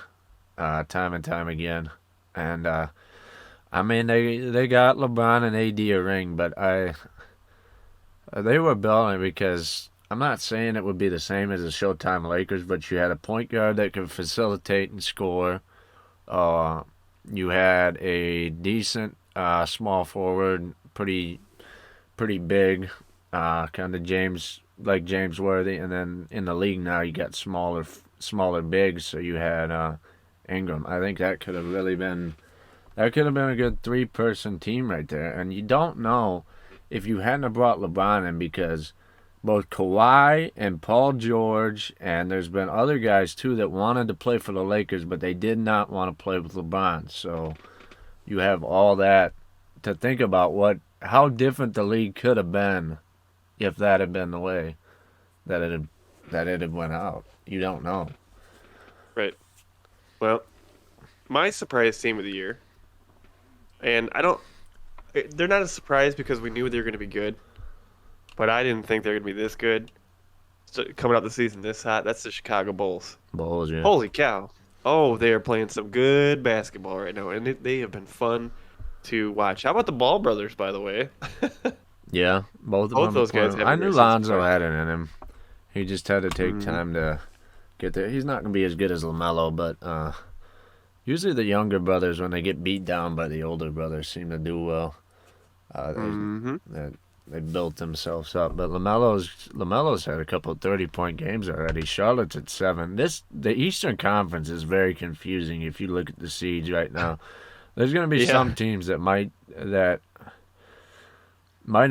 time and time again. And I mean they got LeBron and AD a ring, but they were building because I'm not saying it would be the same as the Showtime Lakers, but you had a point guard that could facilitate and score. You had a decent small forward, pretty big, kind of James Worthy, and then in the league now you got smaller bigs. So you had Ingram. I think that could have been a good 3-person team right there. And you don't know if you hadn't have brought LeBron in, because both Kawhi and Paul George, and there's been other guys too that wanted to play for the Lakers, but they did not want to play with LeBron. So you have all that to think about, how different the league could have been if that had been the way that it had went out. You don't know. Right. Well, my surprise team of the year, and they're not a surprise because we knew they were going to be good, but I didn't think they were going to be this good. So coming out the season this hot, that's the Chicago Bulls. Bulls, yeah. Holy cow. Oh, they are playing some good basketball right now, and they have been fun to watch. How about the Ball brothers, by the way? Yeah, both Both those guys have I a knew great Lonzo sense of had it in him. He just had to take time to get there. He's not going to be as good as LaMelo, but usually the younger brothers, when they get beat down by the older brothers, seem to do well. They built themselves up. But LaMelo's had a couple of 30-point games already. Charlotte's at 7. The Eastern Conference is very confusing if you look at the seeds right now. There's going to be some teams that might have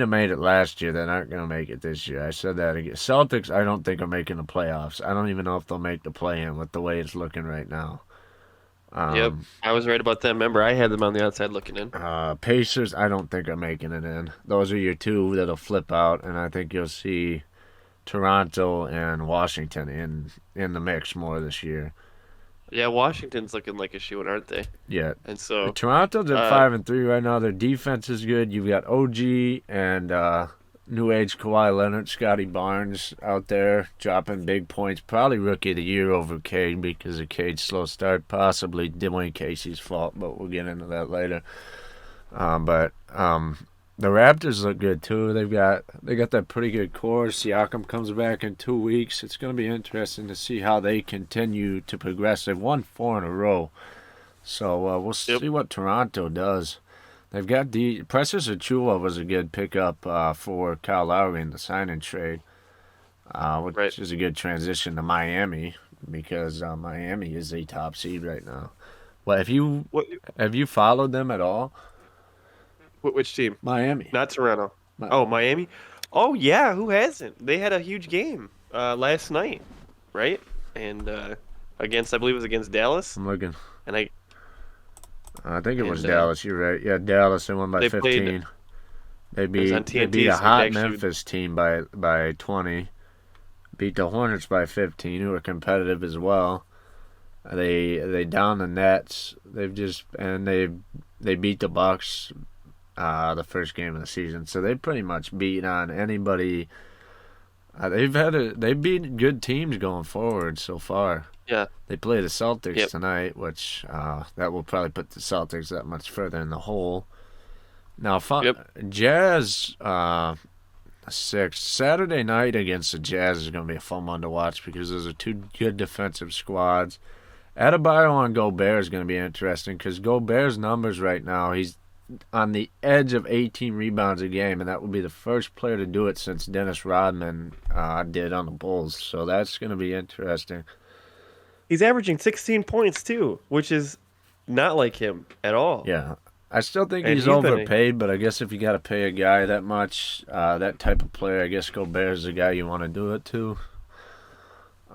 made it last year that aren't going to make it this year. I said that again. Celtics, I don't think are making the playoffs. I don't even know if they'll make the play-in with the way it's looking right now. Yep, I was right about that. Remember, I had them on the outside looking in. Pacers, I don't think are making it in. Those are your two that'll flip out, and I think you'll see Toronto and Washington in the mix more this year. Yeah, Washington's looking like a shoe-in, aren't they? Yeah. And so Toronto's at 5-3 right now. Their defense is good. You've got OG and new age Kawhi Leonard, Scotty Barnes out there dropping big points. Probably rookie of the year over Cade because of Cade's slow start. Possibly Dwayne Casey's fault, but we'll get into that later. But the Raptors look good too. They got that pretty good core. Siakam comes back in 2 weeks. It's going to be interesting to see how they continue to progress. They've won 4 in a row, so we'll see what Toronto does. They've got Precious Achiuwa was a good pickup for Kyle Lowry in the sign-in trade, which is a good transition to Miami because Miami is a top seed right now. Well, have you followed them at all? Which team? Miami. Not Toronto. Oh, Miami? Oh, yeah, who hasn't? They had a huge game last night, right? And I believe it was against Dallas. I'm looking. And I think it was Dallas. You're right. Yeah, Dallas. They won by 15. They beat a hot Memphis team by 20. Beat the Hornets by 15, who are competitive as well. They down the Nets. They beat the Bucks the first game of the season. So they pretty much beat on anybody. They've beat good teams going forward so far. Yeah. They play the Celtics tonight, which that will probably put the Celtics that much further in the hole. Now, Jazz 6 Saturday night against the Jazz is going to be a fun one to watch because those are two good defensive squads. Adebayo on Gobert is going to be interesting because Gobert's numbers right now, he's on the edge of 18 rebounds a game, and that would be the first player to do it since Dennis Rodman did on the Bulls. So that's going to be interesting. He's averaging 16 points too, which is not like him at all. Yeah. I still think And he's he's been overpaid, but I guess if you got to pay a guy that much, that type of player, I guess Gobert's the guy you want to do it to.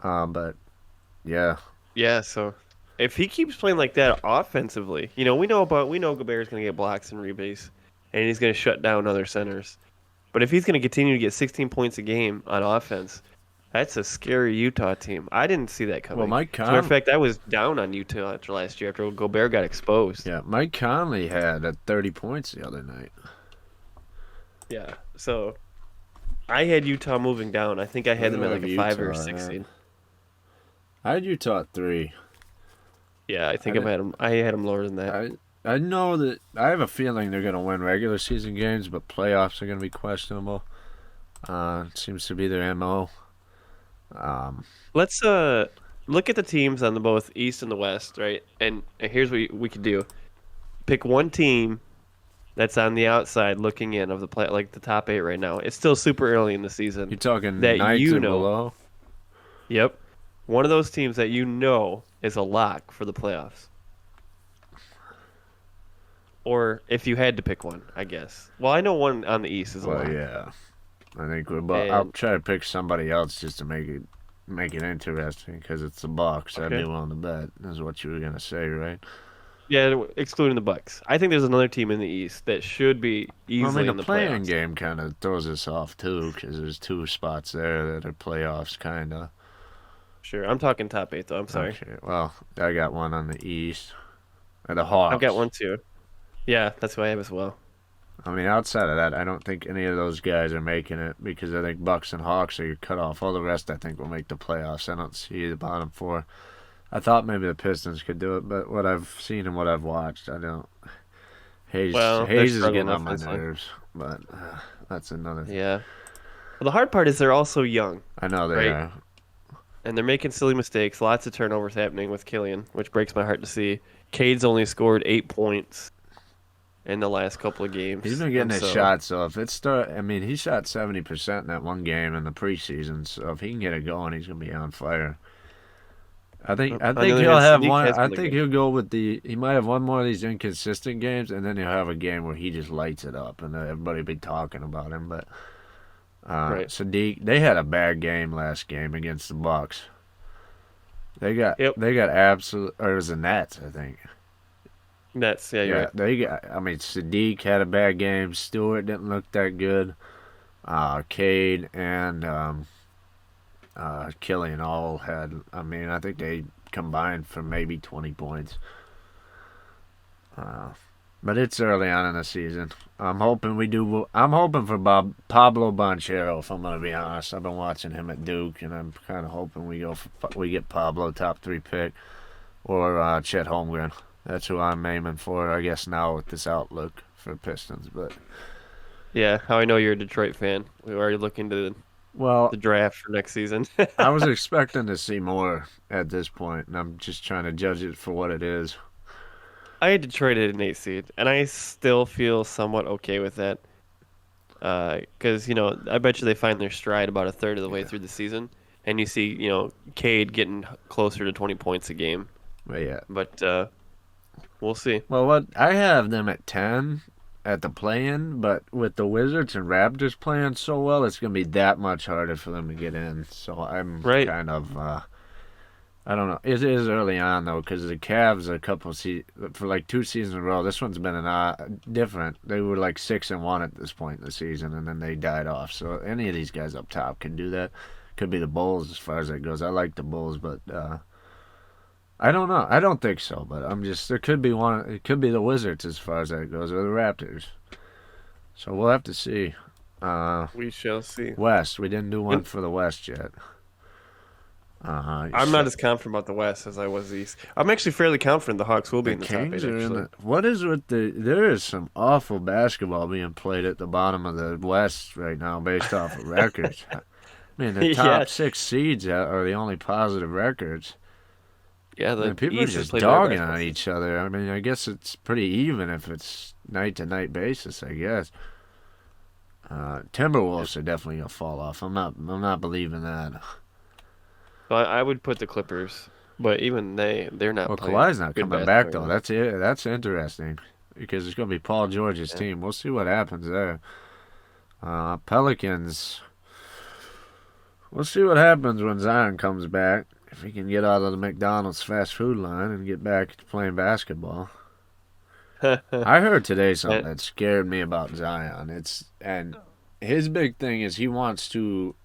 But yeah, yeah. So if he keeps playing like that offensively, we know Gobert's going to get blocks and rebounds, and he's going to shut down other centers. But if he's going to continue to get 16 points a game on offense, that's a scary Utah team. I didn't see that coming. well, Mike As a matter of Conley, fact, I was down on Utah after last year after Gobert got exposed. yeah, Mike Conley had 30 points the other night. Yeah. So I had Utah moving down. I think I had them at like a 5 or a Utah, 6 yeah. seed. I had Utah at 3. Yeah, I think I had them lower than that. I know that I have a feeling they're going to win regular season games, but playoffs are going to be questionable. It seems to be their MO. Let's look at the teams on the both East and the West, right? And here's what we could do: pick one team that's on the outside looking in of the play, like the top 8 right now. It's still super early in the season. You're talking That Knights you and know. below? Yep, one of those teams that is a lock for the playoffs. Or if you had to pick one, I guess. Well, I know one on the East is a Well, lock. yeah. I think I'll And try to pick somebody else just to make it interesting because it's the Bucks. I'd be okay. willing to bet. Is what you were gonna say, right? Yeah, excluding the Bucks. I think there's another team in the East that should be Well, I easily mean, in the the playing playoffs. game kind of throws us off too because there's 2 spots there that are playoffs, kind of. Sure, I'm talking top 8 though. I'm sorry. Okay. Well, I got one on the East. And the Hawks. I've got one too. Yeah, that's who I have as well. I mean, outside of that, I don't think any of those guys are making it because I think Bucks and Hawks are your cutoff. All the rest, I think, will make the playoffs. I don't see the bottom 4. I thought maybe the Pistons could do it, but what I've seen and what I've watched, I don't. Well, they're Hayes is struggling getting on my offensively. nerves, but that's another thing. Yeah. Well, the hard part is they're also young, I know they right? are. And they're making silly mistakes. Lots of turnovers happening with Killian, which breaks my heart to see. Cade's only scored 8 points in the last couple of games. He's been getting And his so, shots, so if it start, I mean, he shot 70% in that one game in the preseason. So if he can get it going, he's gonna be on fire. I think on the he'll other hand, have Sadiq one. has I been think good. he'll go with he might have one more of these inconsistent games, and then he'll have a game where he just lights it up, and everybody will be talking about him. But Right. Sadiq, they had a bad game last game against the Bucks. Yep. They got absolute, or it was the Nets, I think. Nets. Yeah, you're Yeah, right. they got. I mean, Sadiq had a bad game. Stewart didn't look that good. Cade and Killian all had. I mean, I think they combined for maybe 20 points. But it's early on in the season. I'm hoping we do. I'm hoping for Pablo Banchero. If I'm gonna be honest, I've been watching him at Duke, and I'm kind of hoping we get Pablo top 3 pick or Chet Holmgren. That's who I'm aiming for. I guess now with this outlook for Pistons, but Yeah, how I know you're a Detroit fan. We already looking to well, the draft for next season. I was expecting to see more at this point, and I'm just trying to judge it for what it is. I had Detroit at an 8 seed, and I still feel somewhat okay with that. Because, I bet you they find their stride about a third of the way through the season. And you see, Cade getting closer to 20 points a game. But yeah, But we'll see. well, what I have them at 10 at the play-in, but with the Wizards and Raptors playing so well, it's gonna be that much harder for them to get in. So I'm Right. kind of. I don't know. It is early on though, because the Cavs for like 2 seasons in a row. This one's been different. They were like 6-1 at this point in the season, and then they died off. So any of these guys up top can do that. Could be the Bulls as far as that goes. I like the Bulls, but I don't know. I don't think so. But I'm just there could be one. It could be the Wizards as far as that goes, or the Raptors. So we'll have to see. We shall see. West. We didn't do one for the West yet. I'm not as confident about the West as I was the East. I'm actually fairly confident the Hawks will be The in the top 8, Kings are in actually. the. What is with the? There is some awful basketball being played at the bottom of the West right now, based off of records. I mean, the top Yeah. 6 seeds are the only positive records. Yeah, And the people are East has just played better dogging basketball on season. each other. I mean, I guess it's pretty even if it's night to night basis. I guess. Yeah. Timberwolves are definitely gonna fall off. I'm not believing that. But I would put the Clippers, but even they're not Well, playing Kawhi's not good coming back basketball right though. now. That's it. That's interesting because it's gonna be Paul George's Yeah. team. We'll see what happens there. Pelicans. We'll see what happens when Zion comes back. If he can get out of the McDonald's fast food line and get back to playing basketball. I heard today something And- that scared me about Zion. His big thing is he wants to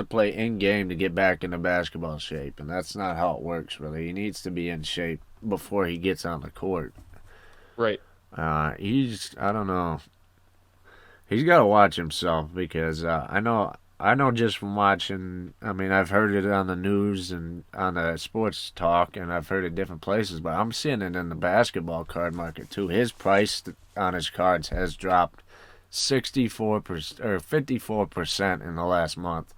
play in game to get back into basketball shape, and that's not how it works really. He needs to be in shape before he gets on the court. right. I don't know. He's got to watch himself because I know just from watching. I mean, I've heard it on the news and on the sports talk, and I've heard it different places. But I'm seeing it in the basketball card market too. His price on his cards has dropped 64% or 54% in the last month.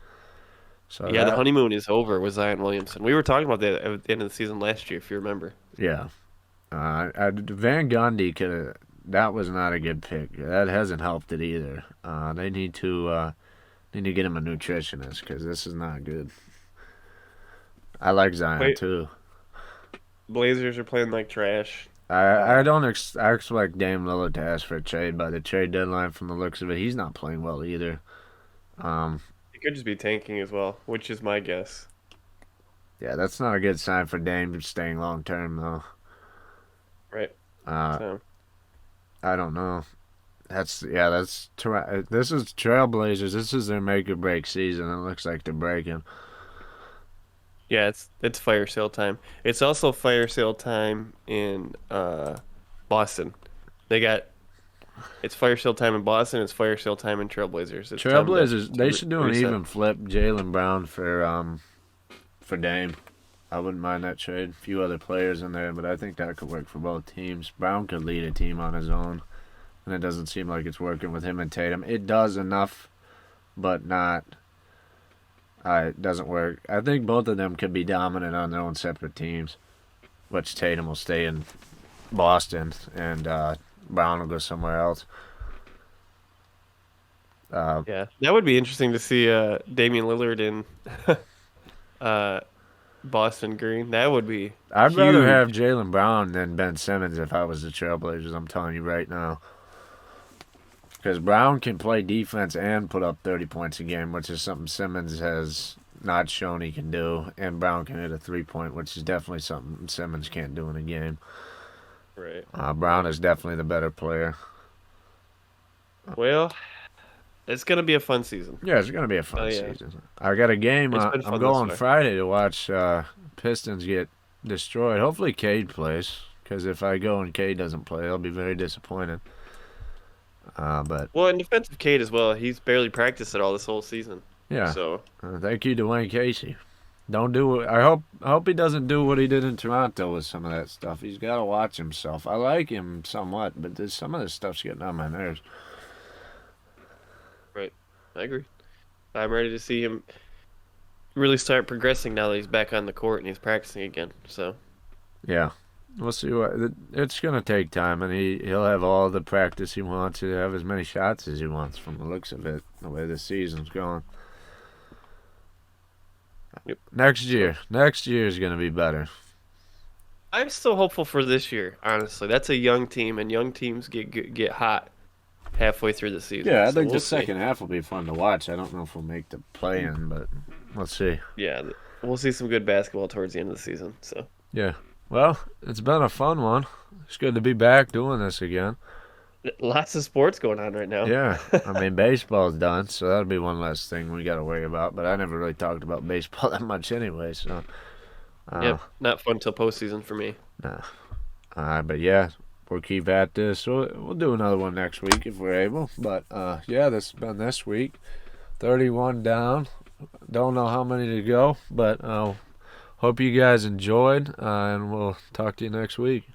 So Yeah, the honeymoon is over with Zion Williamson. We were talking about that at the end of the season last year, if you remember. yeah, Van Gundy could have. That was not a good pick. That hasn't helped it either. They need to get him a nutritionist because this is not good. I like Zion Wait, too. Blazers are playing like trash. I Uh, don't I expect Dame Lillard to ask for a trade by the trade deadline. From the looks of it, he's not playing well either. Um, it could just be tanking as well, which is my guess. yeah, that's not a good sign for Dame staying long term though. Right. Uh, So I don't know. This is Trailblazers. This is their make or break season. It looks like they're breaking. yeah, it's fire sale time. It's also fire sale time in Boston. They got it's fire sale time in Boston. It's fire sale time in Trailblazers. It's time Trailblazers. They to should do an reset. even flip. Jalen Brown for Dame. I wouldn't mind that trade. A few other players in there, but I think that could work for both teams. Brown could lead a team on his own, and it doesn't seem like it's working with him and Tatum. It does enough, but not. It doesn't work. I think both of them could be dominant on their own separate teams, which Tatum will stay in Boston and Brown will go somewhere else. Uh, Yeah, that would be interesting to see Damian Lillard in uh, Boston Green. That would be I'd rather huge. have Jalen Brown than Ben Simmons if I was the Trailblazers. I'm telling you right now. Because Brown can play defense and put up 30 points a game, which is something Simmons has not shown he can do. And Brown can hit a 3-point, which is definitely something Simmons can't do in a game. Right. Brown is definitely the better player. Well, it's gonna be a fun season. Yeah, it's going to be a Oh fun yeah, season. I got a game. it's been I'm fun this going way. Friday to watch Pistons get destroyed. Hopefully Cade plays. Because if I go and Cade doesn't play, I'll be very disappointed. But Well, in defense of Cade as well, he's barely practiced at all this whole season. yeah, So thank you, Dwayne Casey. Don't do it. I hope he doesn't do what he did in Toronto with some of that stuff. He's got to watch himself. I like him somewhat, but some of this stuff's getting on my nerves. right, I agree. I'm ready to see him really start progressing now that he's back on the court and he's practicing again. So Yeah, we'll see what. It's gonna take time, and he'll have all the practice he wants. He'll have as many shots as he wants from the looks of it. The way the season's going. yep. Next year is gonna be better. I'm still hopeful for this year. Honestly, that's a young team, and young teams get hot halfway through the season. Yeah, I So think we'll the see. second half will be fun to watch. I don't know if we'll make the play in, but let's see. Yeah, we'll see some good basketball towards the end of the season. So Yeah. Well, it's been a fun one. It's good to be back doing this again. lots of sports going on right now. Yeah. I mean, baseball's done, so that'll be one less thing we got to worry about. But I never really talked about baseball that much anyway, so. Uh, Yep, not fun till postseason for me. nah. But yeah, we'll keep at this. We'll do another one next week if we're able. But yeah, this has been this week. 31 down. Don't know how many to go, but hope you guys enjoyed, and we'll talk to you next week.